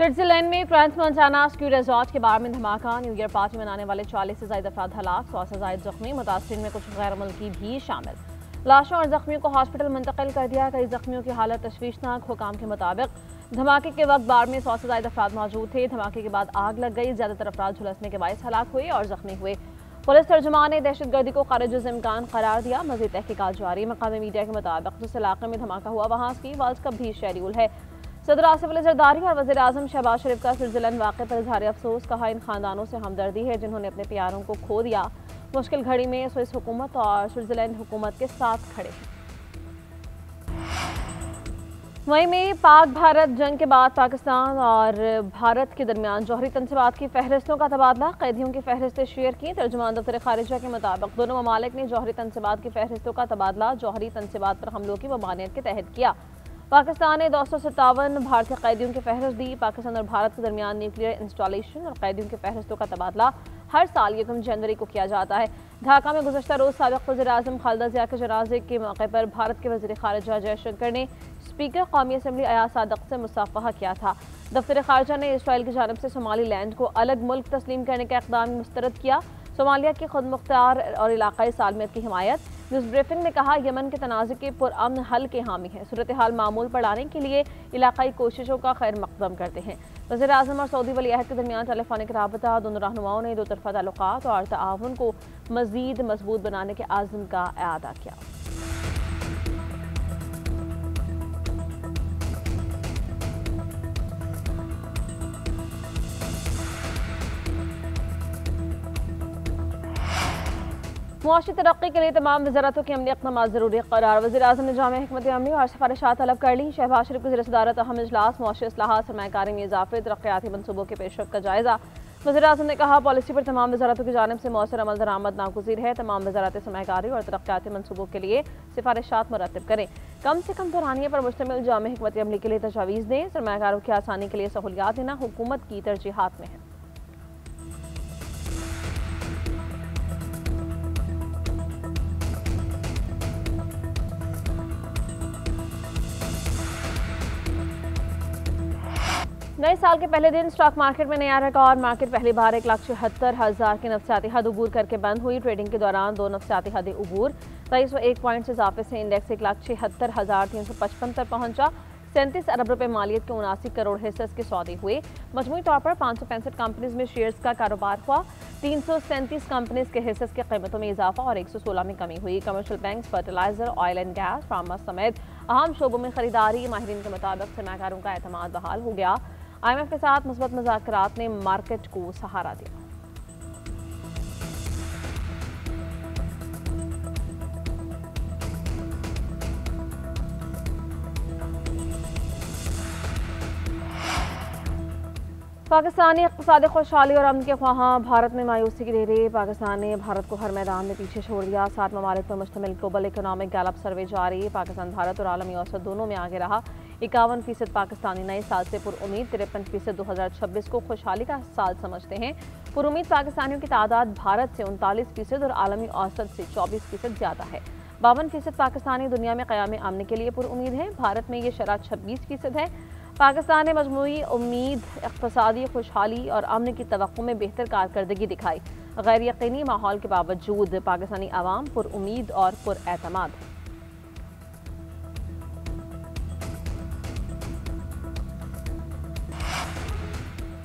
Switzerland में France में अचानक स्की रिजॉर्ट के बार में धमाका। न्यू ईयर पार्टी मनाने वाले 40 से ज्यादा अफराद हलाक, 100 से ज्यादा जख्मी, मुतासिरीन में कुछ गैर मुल्की भी शामिल। लाशों और जख्मियों को हॉस्पिटल मुंतकिल कर दिया। कई जख्मियों की हालत तशवीशनाक। हुकाम के मुताबिक धमाके के वक्त बार में 100 से ज्यादा अफराद मौजूद थे। धमाके के बाद आग लग गई। ज्यादातर अफराद झुलसने के बायस हलाक हुए और जख्मी हुए। पुलिस तर्जुमान ने दहशतगर्दी को खारिज इम्कान करार दिया। मजीद तहकीकात जारी। मकामी मीडिया के मुताबिक जिस इलाके में धमाका हुआ वहाँ स्की वर्ल्ड कप भी शेड्यूल है। सदर आसिफ अली जरदारी और वज़ीर आज़म शहबाज शरीफ का स्विट्जरलैंड वाक़े पर इज़हार अफसोस। कहा, इन खानदानों से हमदर्दी है जिन्होंने अपने प्यारों को खो दिया। मुश्किल घड़ी में स्विस हुकूमत और स्विट्जरलैंड हुकूमत के साथ खड़े हैं। मई में पाक भारत जंग के बाद पाकिस्तान और भारत के दरमियान जौहरी तनसीबात की फहरिस्तों का तबादला। कैदियों की फहरिस्तें शेयर की। तर्जुमान दफ्तर खारिजा के मुताबिक दोनों ममालिक ने जौहरी तनसीबात की फहरिस्तों का तबादला जौहरी तनसीबात पर हमलों की ममानियत के तहत किया। पाकिस्तान ने 257 भारतीय कैदियों की फहरिस्त दी। पाकिस्तान और भारत के दरमियान न्यूक्लियर इंस्टॉलेशन और कैदियों की फहरिस्तों का तबादला हर साल 1 जनवरी को किया जाता है। ढाका में गुज़श्ता रोज़ साबिक़ वज़ीर आज़म खालिदा ज़िया के जनाजे के मौके पर भारत के वज़ीर खारिजा जयशंकर ने स्पीकर कौमी असम्बली अयाज सादिक से मुसाफहा किया था। दफ्तर खारिजा ने इसराइल की जानिब से सोमाली लैंड को अलग मुल्क तस्लीम करने का इक़दाम मुस्तरद किया। सोमालिया की खुद मुख्तार और इलाकाई सालमियत की हिमायत। न्यूज़ ब्रीफिंग में कहा, यमन के तनाज़े के पुरअमन हल के हामी है। सूरत हाल मामूल पर लाने के लिए इलाकाई कोशिशों का खैर मकदम करते हैं। वज़ीर आज़म और सऊदी वलीअहद के दरमियान टेलीफोनिक राबता। दोनों रहनुमाओं ने दो तरफ़ा ताल्लुकात और ताआवुन को मज़ीद मजबूत बनाने के आज़म का इआदा किया। मुआशी तरक्की के लिए तमाम वज़ारतों की अमली इक़दामात ज़रूरी करार। वज़ीर आज़म ने जामिया हिकमत अमली और सिफारिशात तलब कर ली। शहबाज शरीफ की ज़ेर सदारत अहम इजलास। मुआशी इस्लाहात, सरमायाकारी में इजाफे, तरक्याती मनसूबों के पेशरफ्त का जायज़ा। वज़ीर आज़म ने कहा, पॉलिसी पर तमाम वज़ारतों की जानिब से मौसर अमल दरामद नागुज़ीर है। तमाम वज़ारतें सरमायाकारी और तरक्याती मनसूबों के लिए सिफारिशात मुरतब करें। कम से कम दौरानिया पर मुश्तमिल जामिया हिकमत अमली के लिए तजावीज़ दें। सरमायाकारों की आसानी के लिए सहूलियात देना हुकूमत की तरजीहात में है। नए साल के पहले दिन स्टॉक मार्केट में नया रिकॉर्ड। मार्केट पहली बार 1,76,000 की नफसियाती हद अबूर करके बंद हुई। ट्रेडिंग के दौरान 2 नफसियाती हदें अबूर। 2301 पॉइंट्स इजाफे से इंडेक्स 1,76,355 तक पहुंचा। 37 अरब रुपए मालियत के 79 करोड़ हिस्से के सौदे हुए। मजमूई तौर पर 565 कंपनीज में शेयर्स का कारोबार हुआ। 337 कंपनीज के हिस्से की कीमतों में इजाफा और 116 में कमी हुई। Commercial bank, fertiliser, oil and gas, pharma समेत अहम शोबों में खरीदारी। माहिरीन के मुताबिक सरमायाकारों का एतमाद बहाल हो गया। IMF के साथ मुस्बत मुज़ाकरात ने मार्केट को सहारा दिया। पाकिस्तानी इक़्तिसादी खुशहाली और अमन के ख्वाहां भारत में मायूसी की डेरे। पाकिस्तान ने भारत को हर मैदान में पीछे छोड़ दिया। 7 ममालिक पर मुश्तमिल ग्लोबल इकोनॉमिक गैलप सर्वे जारी। पाकिस्तान भारत और आलमी औसत दोनों में आगे रहा। 51% पाकिस्तानी नए साल से पुरुमीद। 53% 2026 को खुशहाली का साल समझते हैं। पुरुमीद पाकिस्तानियों की तादाद भारत से 39% और आलमी औसत से 24% ज्यादा है। 52% पाकिस्तानी दुनिया में क़याम अमन के लिए पुरुमीद हैं। भारत में ये शरह 26% है। पाकिस्तान ने मजमूई उम्मीद, इक़्तिसादी खुशहाली और अमन की तवक्को में बेहतर कारकर्दगी दिखाई। गैर यकीनी माहौल के बावजूद पाकिस्तानी अवाम पुरुमीद और पुरएतमाद है।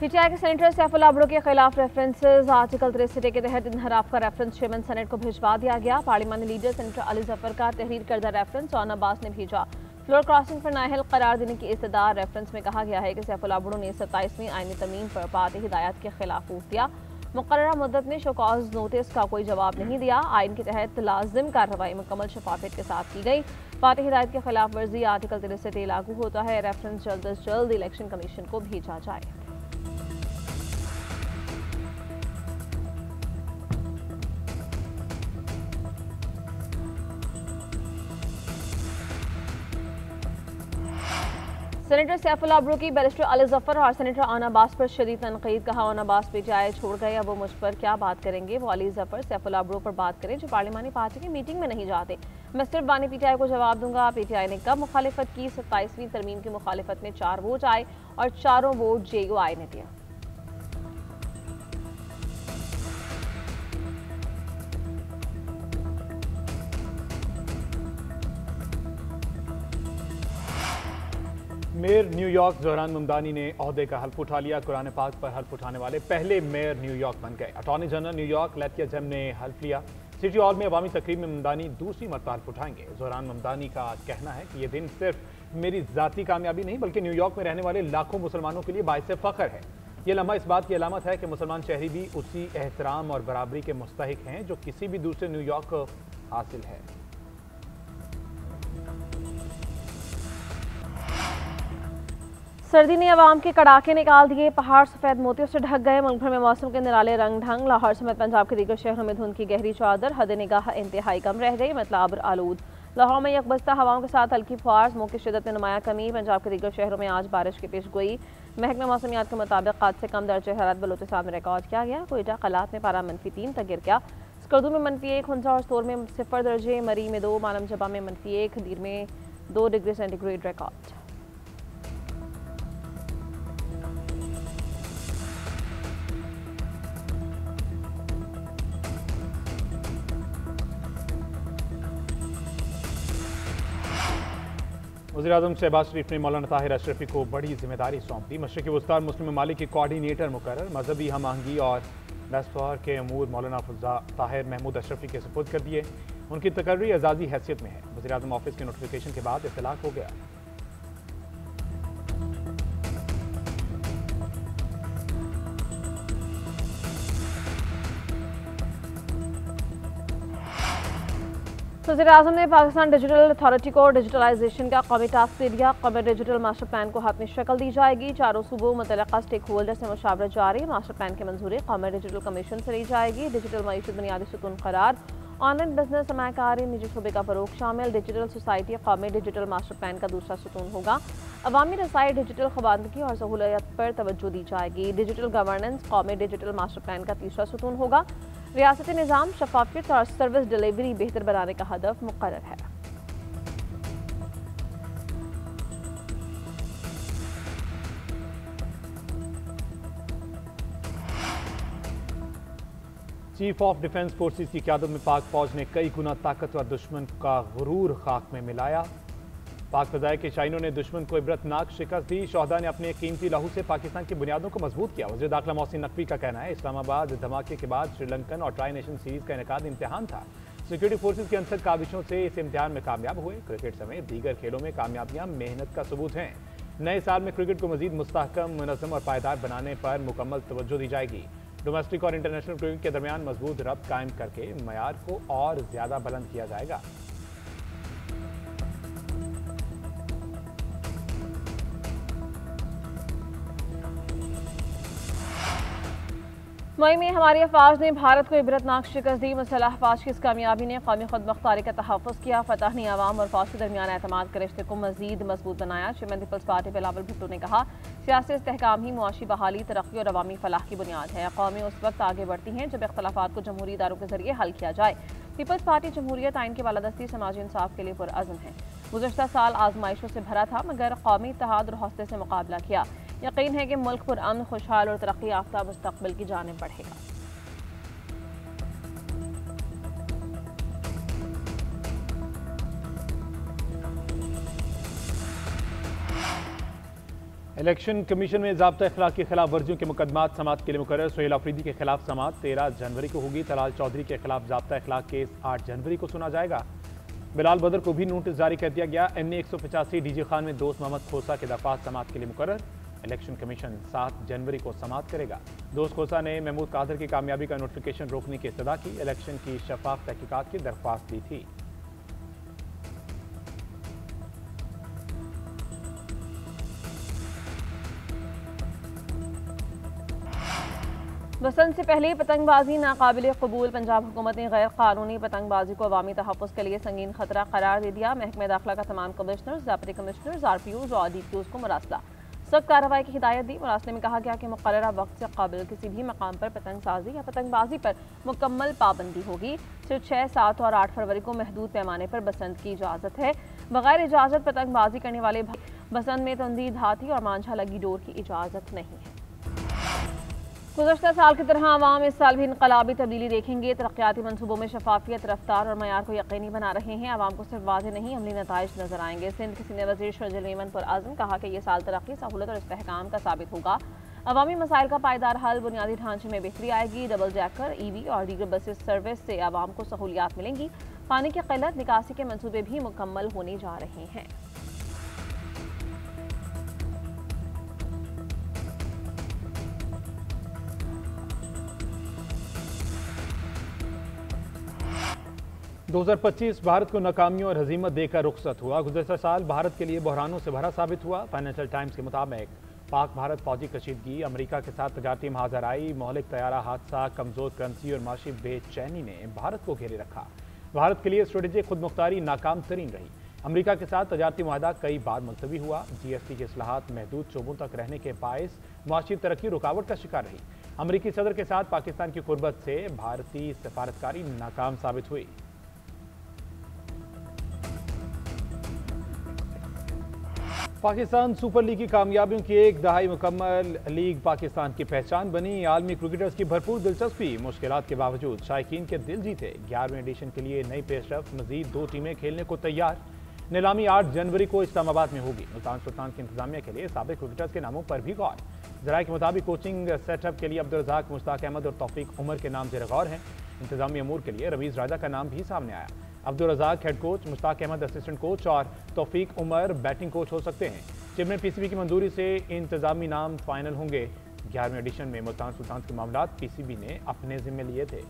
PTI के सेनेटर सैफुल्लाह अब्दो के खिलाफ रेफरेंसेस। आर्टिकल 63 के तहत इनहराफ का रेफरेंस चेयरमैन सेनेट को भिजवा दिया गया। पार्लिमानी लीडर सेनेटर अली जफर का तहरीर करदा रेफरेंस जॉन अब्बास ने भेजा। फ्लोर क्रॉसिंग पर नाअहल करार देने की इस्तदा। रेफरेंस में कहा गया है कि सैफुल्लाह अब्दो ने 27वीं आईनी तरमीम पर पाती हिदायत के खिलाफ वोट दिया। मुकर्ररा मुद्दत में शो कॉज नोटिस का कोई जवाब नहीं दिया। आइन के तहत लाजिम कार्रवाई मुकम्मल शफाफियत के साथ की गई। पाती हिदायत की खिलाफ वर्जी आर्टिकल 63 लागू होता है। रेफरेंस जल्द अज जल्द इलेक्शन कमीशन को भेजा जाए। सेनेटर सैफुल्लाह अब्दो की बैरिस्टर अली जफर और सेनेटर आना अब्बास पर शदीद तनकीद। कहा, आना अब्बास PTI छोड़ गए, अब वो मुझ पर क्या बात करेंगे। वो अली जफर, सैफुल्लाह अब्दो पर बात करें जो पार्लिमानी पार्टी की मीटिंग में नहीं जाते। मैं सिर्फ बानी पीटीआई को जवाब दूंगा। पीटीआई ने कब मुखालिफत की? 27वीं तरमीम की मुखालिफत में 4 वोट आए और चारों वोट जेयूआई ने दिया। मेयर न्यूयॉर्क ज़ोहरान ममदानी ने ओहदे का हल्फ उठा लिया। कुरान पाक पर हल्फ उठाने वाले पहले मेयर न्यूयॉर्क बन गए। अटॉर्नी जनरल न्यूयॉर्क लैटिया जेम ने हल्फ लिया। सिटी हॉल में अवामी तकरीब में ममदानी दूसरी मरतबा हल्फ उठाएंगे। ज़ोहरान ममदानी का कहना है कि यह दिन सिर्फ मेरी ज़ाती कामयाबी नहीं बल्कि न्यूयॉर्क में रहने वाले लाखों मुसलमानों के लिए बाइस फ़ख्र है। यह लम्हा इस बात की अलामत है कि मुसलमान शहरी भी उसी एहतराम और बराबरी के मुस्तहिक हैं जो किसी भी दूसरे न्यूयॉर्क को हासिल है। सर्दी ने अवाम के कड़ाके निकाल दिए। पहाड़ सफेद मोतियों से ढक गए। मुल्क भर में मौसम के निराले रंग ढंग। लाहौर समेत पंजाब के दीगर शहरों में धुंध की गहरी चादर। हद निगाह इंतहाई कम रह गई। मतलब आलूद। लाहौर में यकबस्ता हवाओं के साथ हल्की फुहार। स्मोक की शिदत में नुमाया कमी। पंजाब के दीगर शहरों में आज बारिश की पेशगोई। महकमा मौसमियात के मुताबिक कद से कम दर्जे हरारत बलूचिस्तान में रिकॉर्ड किया गया। कोयटा कलात में पारा -3 तक गिर गया। स्कर्दू में -1, हुंसा और सोर में 0 दर्जे, मरी में 2, मालम जबा में -1, दीर में 2 डिग्री सेंटीग्रेड रिकॉर्ड। वज़ीर-ए-आज़म शहबाज शरीफ ने मौलाना ताहिर अशरफी को बड़ी जिम्मेदारी सौंप दी। मशरिक़ी वस्ती मुस्लिम ममालिक के कोऑर्डिनेटर मुकर्रर। मजहबी हम आहंगी और बैसफार के अमूर मौलाना ताहिर महमूद अशरफी के सुपुर्द कर दिए। उनकी तकर्री एजाज़ी हैसियत में है। वज़ीर-ए-आज़म ऑफिस के नोटिफिकेशन के बाद इत्तलाक हो गया। वज़ीर-ए-आज़म ने पाकिस्तान डिजिटल अथॉरिटी को डिजिटलाइजेशन का कौमी टास्क दे दिया। कौमी डिजिटल मास्टर प्लान को हाथ में शक्ल दी जाएगी। चारों सूबों मुतल्लिका स्टेक होल्डर से मुशावरत जारी। मास्टर प्लान की मंजूरी कौमी डिजिटल कमीशन से ली जाएगी। डिजिटल मईशत बुनियादी सुकून करार। ऑनलाइन बिजनेस सरमायाकारी निजी शोबे का फरोग शामिल। डिजिटल सोसाइटी कौमी डिजिटल मास्टर प्लान का दूसरा सुतून होगा। अवामी रसाई डिजिटल खबादगी और सहूलियत पर तवज्जो दी जाएगी। डिजिटल गवर्नेंस कौमी डिजिटल मास्टर प्लान का तीसरा सुतून होगा। रियासती निज़ाम शफाफियत और सर्विस डिलीवरी बेहतर बनाने का हदफ मुकर्रर है। चीफ ऑफ डिफेंस फोर्सेस की क़यादत में पाक फौज ने कई गुना ताकतवर दुश्मन का गुरूर खाक में मिलाया। पाक फजाए के शाइनों ने दुश्मन को इबरतनाक शिकस्त दी। शोहदा ने अपने कीमती लहू से पाकिस्तान की बुनियादों को मजबूत किया। वज़ीर दाखिला मोहसिन नकवी का कहना है इस्लामाबाद धमाके के बाद श्रीलंकन और ट्राई नेशन सीरीज का इनेकाद इम्तिहान था। सिक्योरिटी फोर्सेज की अनसद काविशों से इस इम्तिहान में कामयाब हुए। क्रिकेट समेत दीगर खेलों में कामयाबियां मेहनत का सबूत हैं। नए साल में क्रिकेट को मजीद मुस्तहकम, मुनज़्ज़म और पायदार बनाने पर मुकम्मल तवज्जो दी जाएगी। डोमेस्टिक और इंटरनेशनल क्रिकेट के दरमियान मजबूत रब्त कायम करके मयार को और ज्यादा बुलंद किया जाएगा। मई में हमारी अफवाज ने भारत को इबरतनाक शिकस्त दी। मुसल्लह अफवाज की इस कामयाबी ने कौमी खुदमुख्तारी का तहफ़्फ़ुज़ किया। फतह ने अवाम और फौज के दरमियान एतमाद के रिश्ते को मजीद मजबूत बनाया। चेयरमैन पीपल्स पार्टी बिलावल भुट्टो ने कहा सियासी इस्तेहकाम ही मुआशी बहाली, तरक्की और अवामी फलाह की बुनियाद है। कौमें उस वक्त आगे बढ़ती हैं जब इख्तलाफात को जमहूरी इदारों के जरिए हल किया जाए। पीपल्स पार्टी जमहूरियत आइन की बालादस्ती समाजी इंसाफ के लिए पुरअज़्म है। गुज़श्ता साल आजमाइशों से भरा था मगर कौमी इत्तेहाद और हौसले से मुकाबला किया। यकीन है कि मुल्क पुरअमन, खुशहाल और तरक्की याफ्ता मुस्तक़बिल की जानिब बढ़ेगा। इलेक्शन कमीशन में ज़ाब्ता इखलाक की खिलाफ वर्जियों के मुकदमात समात के लिए मुकर्रर। सोहेल अफरीदी के खिलाफ समात 13 जनवरी को होगी। तलाल चौधरी के खिलाफ ज़ाब्ता इखलाक केस 8 जनवरी को सुना जाएगा। बिलाल बदर को भी नोटिस जारी कर दिया गया। NA 185 डीजी खान में दोस्त मोहम्मद खोसा के दरख्वास्त समात के लिए मुकर्रर। इलेक्शन कमीशन 7 जनवरी को समात करेगा। दोस्त खोसा ने महमूद कादर की कामयाबी का नोटिफिकेशन रोकने की इस्तदा की। इलेक्शन की शफाफ तहकीकात की दरख्वास्त दी थी। बसंत से पहले पतंगबाजी नाकाबिल कबूल। पंजाब हुकूमत ने गैर कानूनी पतंगबाजी को अवामी तहफ़्फ़ुज़ के लिए संगीन खतरा करार दे दिया। महकमे दाखिला का तमाम कमिश्नर्स, ज़ाब्ते कमिश्नर्स, RPOs और DPOs को मरासला। सख्त कार्रवाई की हिदायत दी। मुरासले में कहा गया कि मुकर्ररा वक्त से कबल किसी भी मकाम पर पतंगसाजी या पतंगबाजी पर मुकम्मल पाबंदी होगी। सिर्फ 6, 7 और 8 फरवरी को महदूद पैमाने पर बसंत की इजाज़त है। बगैर इजाज़त पतंगबाजी करने वाले बसंत में तंदीद हाथी और मांझा लगी डोर की इजाज़त नहीं है। गुज़श्ता साल की तरह आवाम इस साल भी इनकलाबी तब्दीली देखेंगे। तरक्याती मनसूबों में शफाफियत, रफ्तार और मयार को यकीनी बना रहे हैं। आवाम को सिर्फ वाज़ेह नहीं अमली नताइज नजर आएंगे। सिंध के सीनियर वज़ीर शर्जील मेमन पर आज़म कहा कि यह साल तरक्की, सहूलत और इस्तेहकाम का साबित होगा। अवामी मसाइल का पायदार हल, बुनियादी ढांचे में बेहतरी आएगी। डबल जैकर, EV और दीगर बसेस सर्विस से आवाम को सहूलियात मिलेंगी। पानी की किल्लत, निकासी के मनसूबे भी मुकम्मल होने जा रहे हैं। दो 2025 भारत को नाकामियों और हजीमत देकर रुखसत हुआ। गुज़श्ता साल भारत के लिए बहरानों से भरा साबित हुआ। फाइनेंशियल टाइम्स के मुताबिक पाक भारत फौजी कशीदगी, अमेरिका के साथ तजारती महाजराई, मोहलिक तैयारा हादसा, कमजोर करेंसी और माशी बेचैनी ने भारत को घेरे रखा। भारत के लिए स्ट्रेटेजिक खुद मुख्तारी नाकाम तरीन रही। अमेरिका के साथ तजारती मुआहदा कई बार मुलतवी हुआ। GST के इस्लाहात महदूद शोबों तक रहने के बायस मुआशी तरक्की रुकावट का शिकार रही। अमेरिकी सदर के साथ पाकिस्तान की कुर्बत से भारतीय सफारतकारी नाकाम साबित हुई। पाकिस्तान सुपर लीग की कामयाबियों की एक दहाई मुकम्मल, लीग पाकिस्तान की पहचान बनी। आलमी क्रिकेटर्स की भरपूर दिलचस्पी, मुश्किलात के बावजूद शायकीन के दिल जीते। 11वें एडिशन के लिए नई पेशरफ, मजीद 2 टीमें खेलने को तैयार। नीलामी 8 जनवरी को इस्लामाबाद में होगी। मुल्तान सुल्तान की इंतजामिया के लिए साबिक क्रिकेटर्स के नामों पर भी गौर। जराये के मुताबिक कोचिंग सेटअप के लिए अब्दुल रज़ाक, मुश्ताक अहमद और तौफीक उमर के नाम ज़ेर गौर हैं। इंतजामी अमूर के लिए रमीज़ राजा का नाम भी सामने आया। Abdul Razzaq head coach, Mushtaq Ahmed assistant coach और तौफीक उमर बैटिंग कोच हो सकते हैं। चेयरमैन PCB की मंजूरी से इंतजामी नाम फाइनल होंगे। 11वें एडिशन में मुल्तान सुल्तान के मामलात PCB ने अपने जिम्मे लिए थे।